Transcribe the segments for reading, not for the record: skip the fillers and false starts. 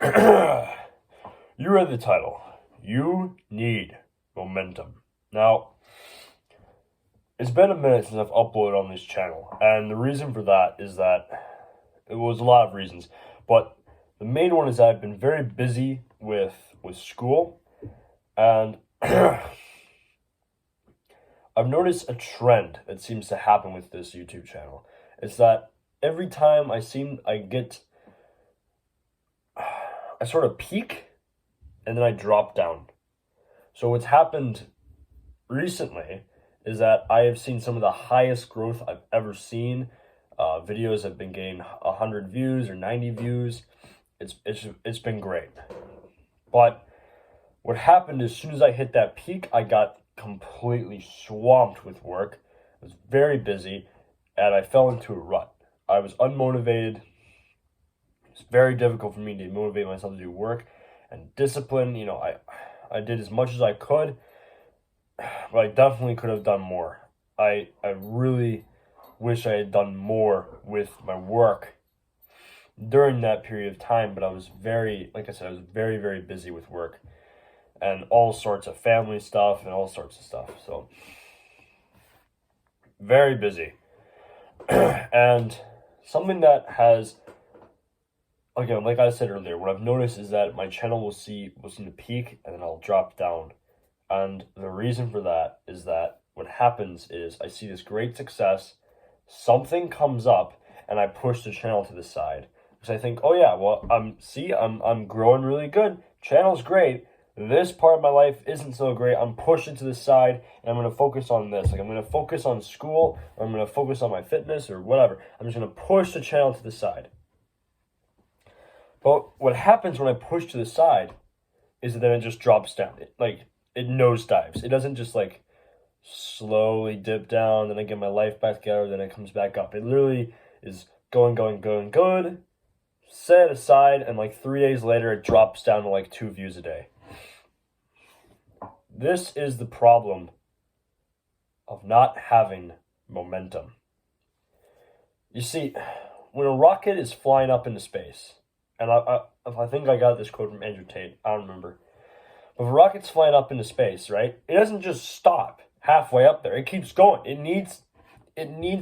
You read the title. You need momentum. Now, it's been a minute since I've uploaded on this channel, and the reason for that is that it was a lot of reasons, but the main one is that I've been very busy with school, and I've noticed a trend that seems to happen with this YouTube channel. It's that every time I sort of peak and then I drop down. So what's happened recently is that I have seen some of the highest growth I've ever seen. Videos have been getting 100 views or 90 views. It's been great. But what happened as soon as I hit that peak, I got completely swamped with work. I was very busy, and I fell into a rut. I was unmotivated. It's very difficult for me to motivate myself to do work and discipline. I did as much as I could, but I definitely could have done more. I really wish I had done more with my work during that period of time, but I was like I said, I was very, very busy with work and all sorts of family stuff and all sorts of stuff. So, very busy. And something that has, again, like I said earlier, what I've noticed is that my channel will seem to peak and then I'll drop down. And the reason for that is that what happens is I see this great success, something comes up, and I push the channel to the side. Because I think, oh yeah, well, I'm growing really good. Channel's great. This part of my life isn't so great. I'm pushing to the side, and I'm going to focus on this. Like, I'm going to focus on school, or I'm going to focus on my fitness, or whatever. I'm just going to push the channel to the side. But what happens when I push to the side is that then it just drops down. It nosedives. It doesn't just like slowly dip down, then I get my life back together, then it comes back up. It literally is going good, set it aside, and like 3 days later it drops down to like 2 views a day. This is the problem of not having momentum. You see, when a rocket is flying up into space, and I think I got this quote from Andrew Tate, I don't remember. But if a rocket's flying up into space, right, it doesn't just stop halfway up there. It keeps going. It needs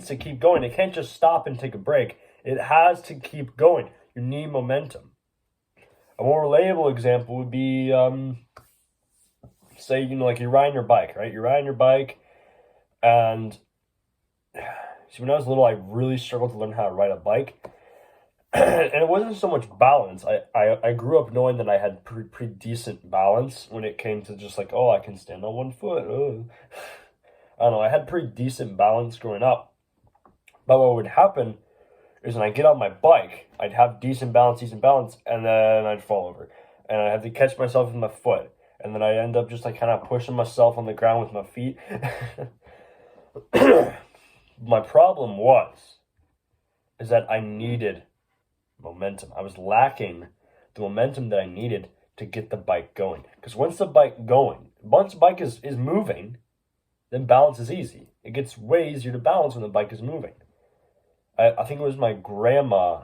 to keep going. It can't just stop and take a break. It has to keep going. You need momentum. A more relatable example would be, say, like you're riding your bike, right? You're riding your bike, and see, when I was little, I really struggled to learn how to ride a bike. And it wasn't so much balance. I grew up knowing that I had pretty decent balance when it came to just like, oh, I can stand on one foot. Oh. I don't know, I had pretty decent balance growing up. But what would happen is when I get on my bike, I'd have decent balance, and then I'd fall over. And I'd have to catch myself with my foot. And then I end up just like kind of pushing myself on the ground with my feet. My problem is that I needed momentum. I was lacking the momentum that I needed to get the bike going. Because once the bike is moving, then balance is easy. It gets way easier to balance when the bike is moving. I think it was my grandma,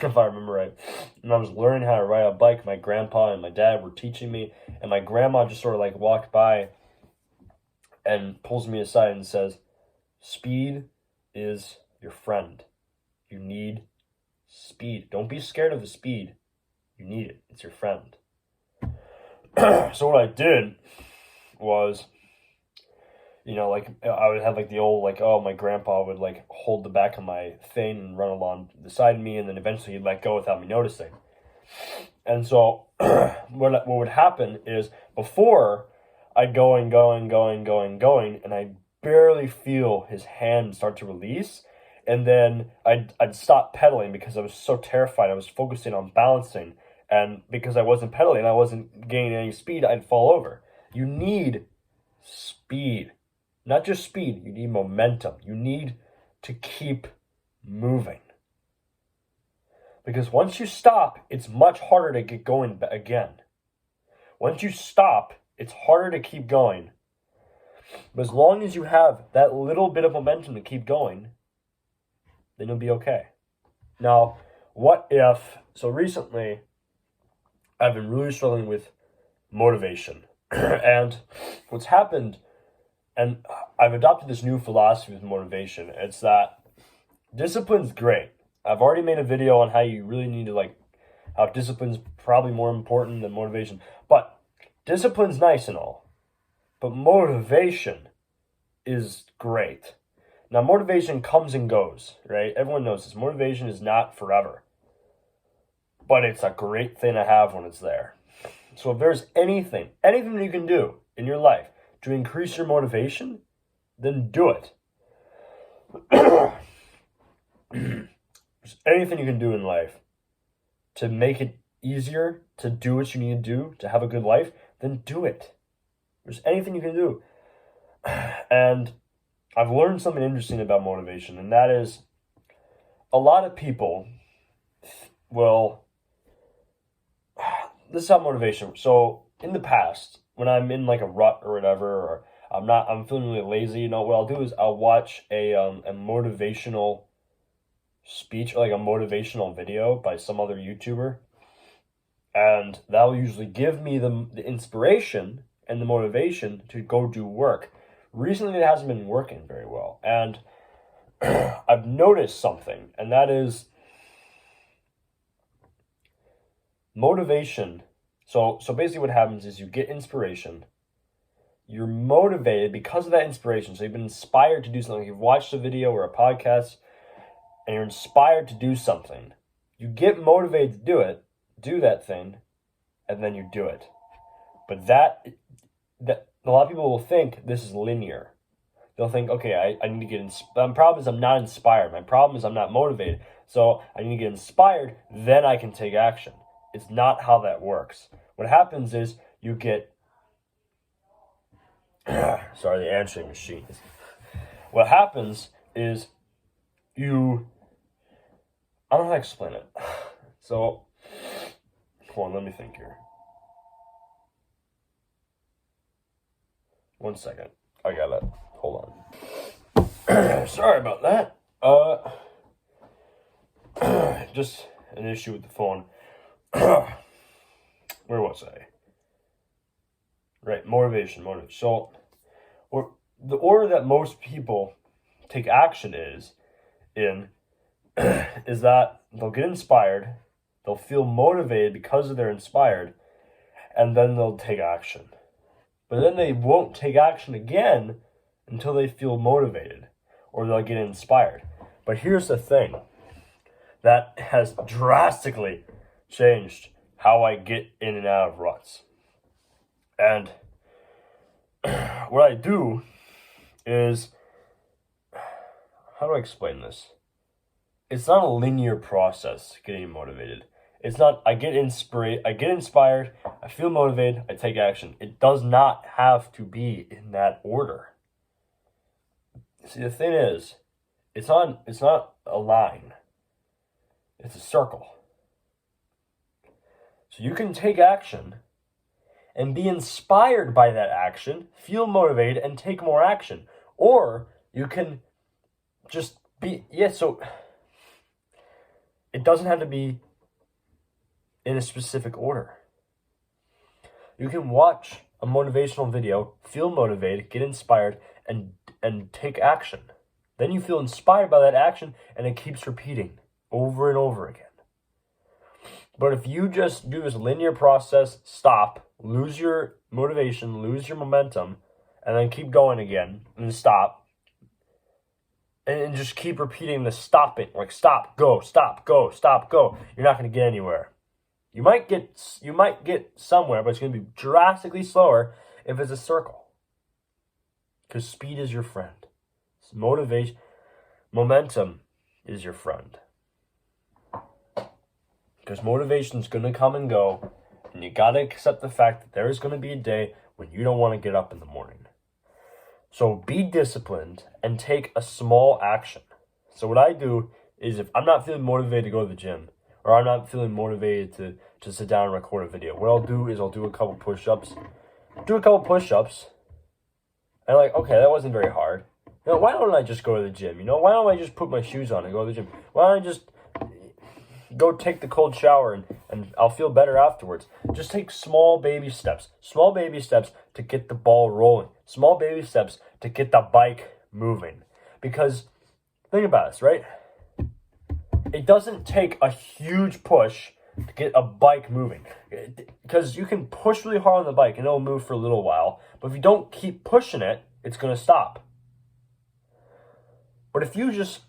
if I remember right, when I was learning how to ride a bike, my grandpa and my dad were teaching me, and my grandma just sort of like walked by and pulls me aside and says, "Speed is your friend. You need speed. Don't be scared of the speed. You need it. It's your friend." So what I did was, like I would have like the old, like, oh, my grandpa would like hold the back of my thing and run along beside me, and then eventually he'd let go without me noticing. And so what would happen is before I'd going, and I'd barely feel his hand start to release. And then I'd stop pedaling because I was so terrified. I was focusing on balancing. And because I wasn't pedaling, I wasn't gaining any speed, I'd fall over. You need speed. Not just speed, you need momentum. You need to keep moving. Because once you stop, it's much harder to get going again. Once you stop, it's harder to keep going. But as long as you have that little bit of momentum to keep going, then you'll be okay. Now, what if, so recently, I've been really struggling with motivation. And what's happened, and I've adopted this new philosophy with motivation, it's that discipline's great. I've already made a video on how you really need to, like, how discipline's probably more important than motivation. But discipline's nice and all. But motivation is great. Now, motivation comes and goes, right? Everyone knows this. Motivation is not forever. But it's a great thing to have when it's there. So if there's anything that you can do in your life to increase your motivation, then do it. There's anything you can do in life to make it easier to do what you need to do to have a good life, then do it. There's anything you can do. And I've learned something interesting about motivation, and that is a lot of people will... This is how motivation... So, in the past, when I'm in like a rut or whatever, or I'm feeling really lazy, you know, what I'll do is I'll watch a motivational speech, or like a motivational video by some other YouTuber, and that'll usually give me the inspiration and the motivation to go do work. Recently, it hasn't been working very well, and I've noticed something, and that is motivation. So basically what happens is you get inspiration, you're motivated because of that inspiration, so you've been inspired to do something, you've watched a video or a podcast, and you're inspired to do something. You get motivated to do that thing, and then you do it. But that a lot of people will think this is linear. They'll think, okay, I need to get inspired. My problem is I'm not inspired. My problem is I'm not motivated. So I need to get inspired, then I can take action. It's not how that works. What happens is you get... Sorry, the answering machine. What happens is you... I don't know how to explain it. So, hold on, let me think here. One second. I got it. Hold on. Sorry about that. Just an issue with the phone. Where was I? Right, motivation. So, the order that most people take action is that they'll get inspired, they'll feel motivated because they're inspired, and then they'll take action. But then they won't take action again until they feel motivated, or they'll get inspired. But here's the thing that has drastically changed how I get in and out of ruts. And what I do is, how do I explain this? It's not a linear process getting motivated. It's not, I get inspired, I feel motivated, I take action. It does not have to be in that order. See, the thing is, it's not a line. It's a circle. So you can take action and be inspired by that action, feel motivated, and take more action. Or you can just be, so it doesn't have to be in a specific order. You can watch a motivational video, feel motivated, get inspired, and take action. Then you feel inspired by that action, and it keeps repeating over and over again. But if you just do this linear process, stop, lose your motivation, lose your momentum, and then keep going again, and stop, and just keep repeating the stopping, like stop, go, stop, go, stop, go, you're not going to get anywhere. You might get somewhere, but it's going to be drastically slower if it's a circle. Because speed is your friend. Momentum is your friend. Because motivation is going to come and go, and you got to accept the fact that there is going to be a day when you don't want to get up in the morning. So be disciplined and take a small action. So what I do is, if I'm not feeling motivated to go to the gym, or I'm not feeling motivated to sit down and record a video, what I'll do is I'll do a couple push-ups. And like, okay, that wasn't very hard. Why don't I just go to the gym? Why don't I just put my shoes on and go to the gym? Why don't I just... go take the cold shower and I'll feel better afterwards. Just take small baby steps. Small baby steps to get the ball rolling. Small baby steps to get the bike moving. Because think about this, right? It doesn't take a huge push to get a bike moving. Because you can push really hard on the bike and it'll move for a little while. But if you don't keep pushing it, it's going to stop. But if you just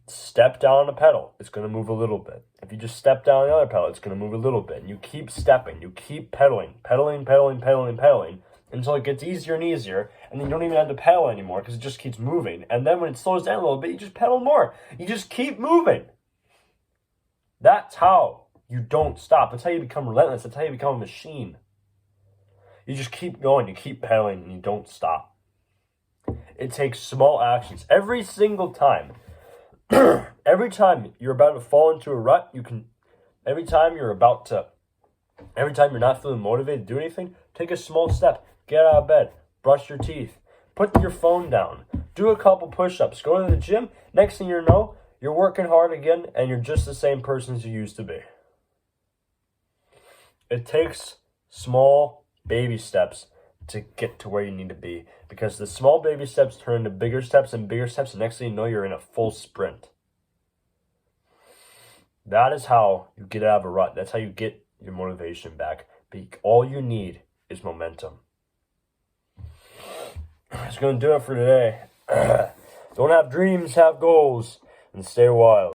step down on the pedal, it's going to move a little bit. If you just step down on the other pedal, it's going to move a little bit. And you keep stepping, you keep pedaling until it gets easier and easier. And then you don't even have to pedal anymore because it just keeps moving. And then when it slows down a little bit, you just pedal more. You just keep moving. That's how you don't stop. That's how you become relentless. That's how you become a machine. You just keep going, you keep pedaling, and you don't stop. It takes small actions every single time. Every time you're about to fall into a rut, every time you're not feeling motivated to do anything, take a small step, get out of bed, brush your teeth, put your phone down, do a couple push-ups, go to the gym. Next thing you know, you're working hard again and you're just the same person as you used to be. It takes small baby steps to get to where you need to be, because the small baby steps turn into bigger steps and bigger steps, and next thing you know, you're in a full sprint. That is how you get out of a rut. That's how you get your motivation back. All you need is momentum. That's going to do it for today. Don't have dreams, have goals, and stay wild.